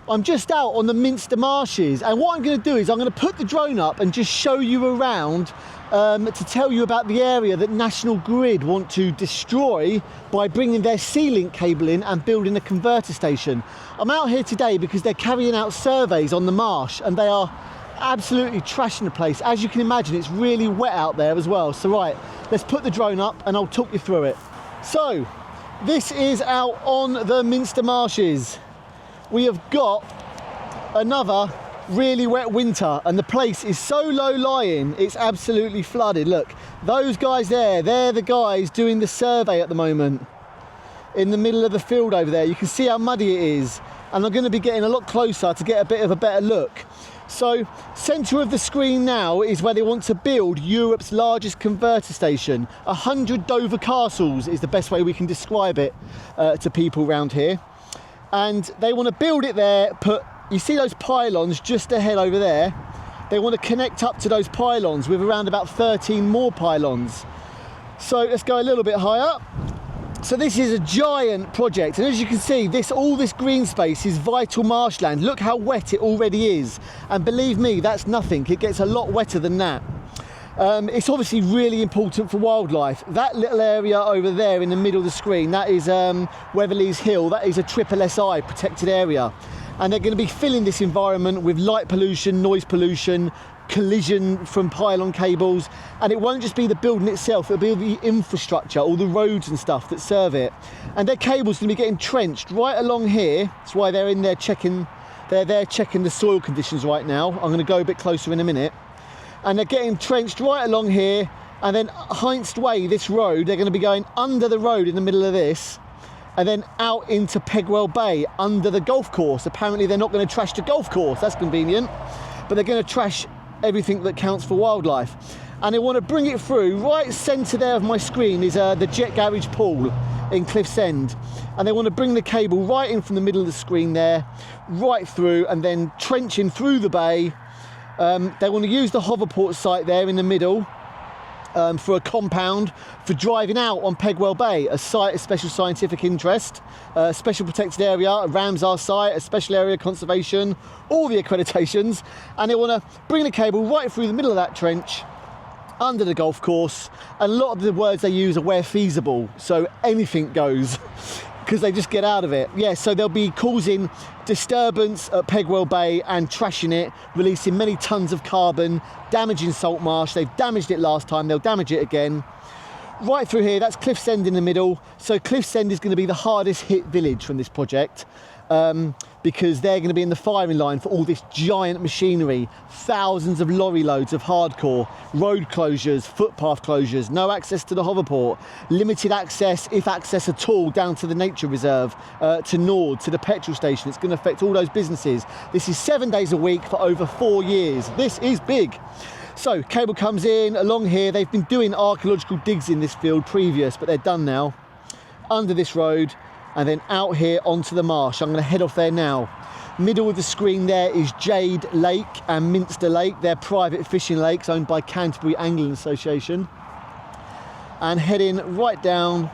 I'm just out on the Minster Marshes, and what I'm going to do is I'm going to put the drone up and just show you around to tell you about the area that National Grid want to destroy by bringing their C-Link cable in and building a converter station. I'm out here today because they're carrying out surveys on the marsh, and they are absolutely trashing the place. As you can imagine, it's really wet out there as well. So right, let's put the drone up and I'll talk you through it. So this is out on the Minster Marshes. We have got another really wet winter, and the place is so low lying, it's absolutely flooded. Look, those guys there, they're the guys doing the survey at the moment in the middle of the field over there. You can see how muddy it is, and I'm going to be getting a lot closer to get a bit of a better look. So centre of the screen now is where they want to build Europe's largest converter station. 100 Dover castles is the best way we can describe it to people around here. And they want to build it there, you see those pylons just ahead over there? They want to connect up to those pylons with around about 13 more pylons. So let's go a little bit higher. So this is a giant project, and as you can see, all this green space is vital marshland. Look how wet it already is, and believe me, that's nothing. It gets a lot wetter than that. It's obviously really important for wildlife. That little area over there in the middle of the screen, that is Weatherly's Hill. That is a SSSI protected area, and they're going to be filling this environment with light pollution, noise pollution, collision from pylon cables, and it won't just be the building itself, it'll be the infrastructure, all the roads and stuff that serve it. And their cables going to be getting trenched right along here. That's why they're in there checking, the soil conditions right now. I'm going to go a bit closer in a minute. And they're getting trenched right along here, and then Heinst Way, this road, they're going to be going under the road in the middle of this, and then out into Pegwell Bay under the golf course. Apparently they're not going to trash the golf course, that's convenient, but they're going to trash everything that counts for wildlife. And they want to bring it through. Right centre there of my screen is the Jet Garage Pool in Cliff's End, and they want to bring the cable right in from the middle of the screen there, right through, and then trenching through the bay. They want to use the hoverport site there in the middle for a compound for driving out on Pegwell Bay, a site of special scientific interest, a special protected area, a Ramsar site, a special area conservation, all the accreditations. And they want to bring the cable right through the middle of that trench under the golf course. And a lot of the words they use are where feasible, so anything goes, because they just get out of it. Yeah, so they'll be causing disturbance at Pegwell Bay and trashing it, releasing many tons of carbon, damaging salt marsh. They've damaged it last time, they'll damage it again. Right through here, that's Cliff's End in the middle. So Cliff's End is going to be the hardest hit village from this project, because they're going to be in the firing line for all this giant machinery, thousands of lorry loads of hardcore, road closures, footpath closures, no access to the hoverport, limited access, if access at all, down to the nature reserve, to Nord, to the petrol station. It's going to affect all those businesses. This is 7 days a week for over 4 years. This is big. So cable comes in along here. They've been doing archaeological digs in this field previous, but they're done now. Under this road, and then out here onto the marsh. I'm going to head off there now. Middle of the screen there is Jade Lake and Minster Lake. They're private fishing lakes owned by Canterbury Angling Association. And heading right down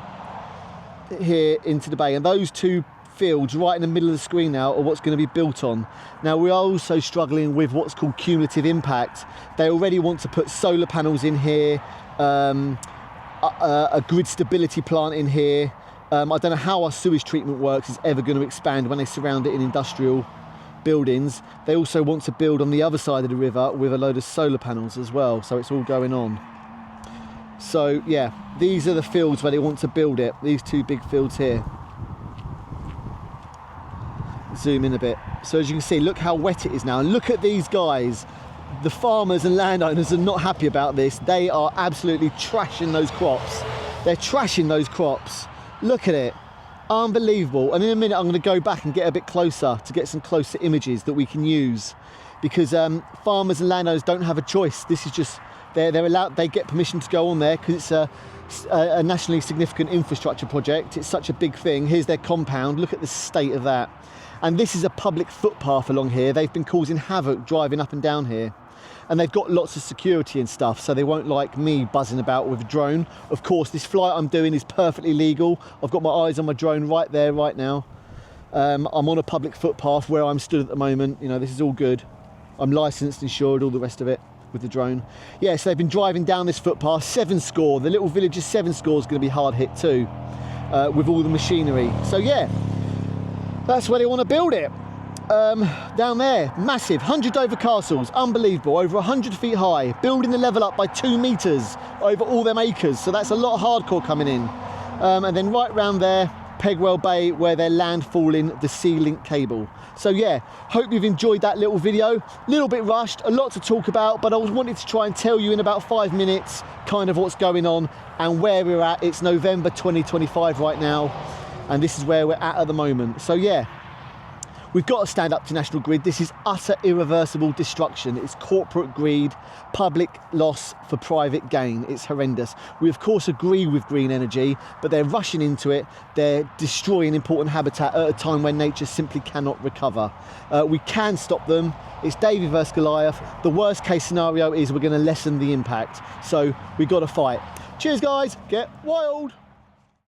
here into the bay. And those two fields right in the middle of the screen now are what's going to be built on. Now we are also struggling with what's called cumulative impact. They already want to put solar panels in here, a grid stability plant in here. I don't know how our sewage treatment works is ever going to expand when they surround it in industrial buildings. They also want to build on the other side of the river with a load of solar panels as well, so it's all going on. So yeah, these are the fields where they want to build it, these two big fields here. Zoom in a bit. So as you can see, look how wet it is now, and look at these guys. The farmers and landowners are not happy about this. They are absolutely trashing those crops. They're trashing those crops. Look at it, unbelievable. And in a minute I'm going to go back and get a bit closer to get some closer images that we can use, because farmers and landowners don't have a choice. This is just, they're allowed, they get permission to go on there because it's a nationally significant infrastructure project. It's such a big thing. Here's their compound, look at the state of that. And this is a public footpath along here. They've been causing havoc driving up and down here. And they've got lots of security and stuff, so they won't like me buzzing about with a drone. Of course, this flight I'm doing is perfectly legal. I've got my eyes on my drone right there, right now. I'm on a public footpath where I'm stood at the moment. You know, this is all good. I'm licensed, insured, all the rest of it with the drone. Yeah, so they've been driving down this footpath. 7 score. The little village of 7 score is going to be hard hit too, with all the machinery. So yeah, that's where they want to build it. Down there, massive 100 over castles, unbelievable, over 100 feet high, building the level up by 2 meters over all them acres. So that's a lot of hardcore coming in. And then right round there, Pegwell Bay, where they're landfalling the sea-link cable. So yeah, hope you've enjoyed that little video. A little bit rushed, a lot to talk about, but I wanted to try and tell you in about 5 minutes kind of what's going on and where we're at. It's November 2025 right now, and this is where we're at the moment. So yeah, we've got to stand up to National Grid. This is utter irreversible destruction. It's corporate greed, public loss for private gain. It's horrendous. We of course agree with green energy, but they're rushing into it. They're destroying important habitat at a time when nature simply cannot recover. We can stop them. It's David versus Goliath. The worst case scenario is we're going to lessen the impact. So we've got to fight. Cheers guys, get wild.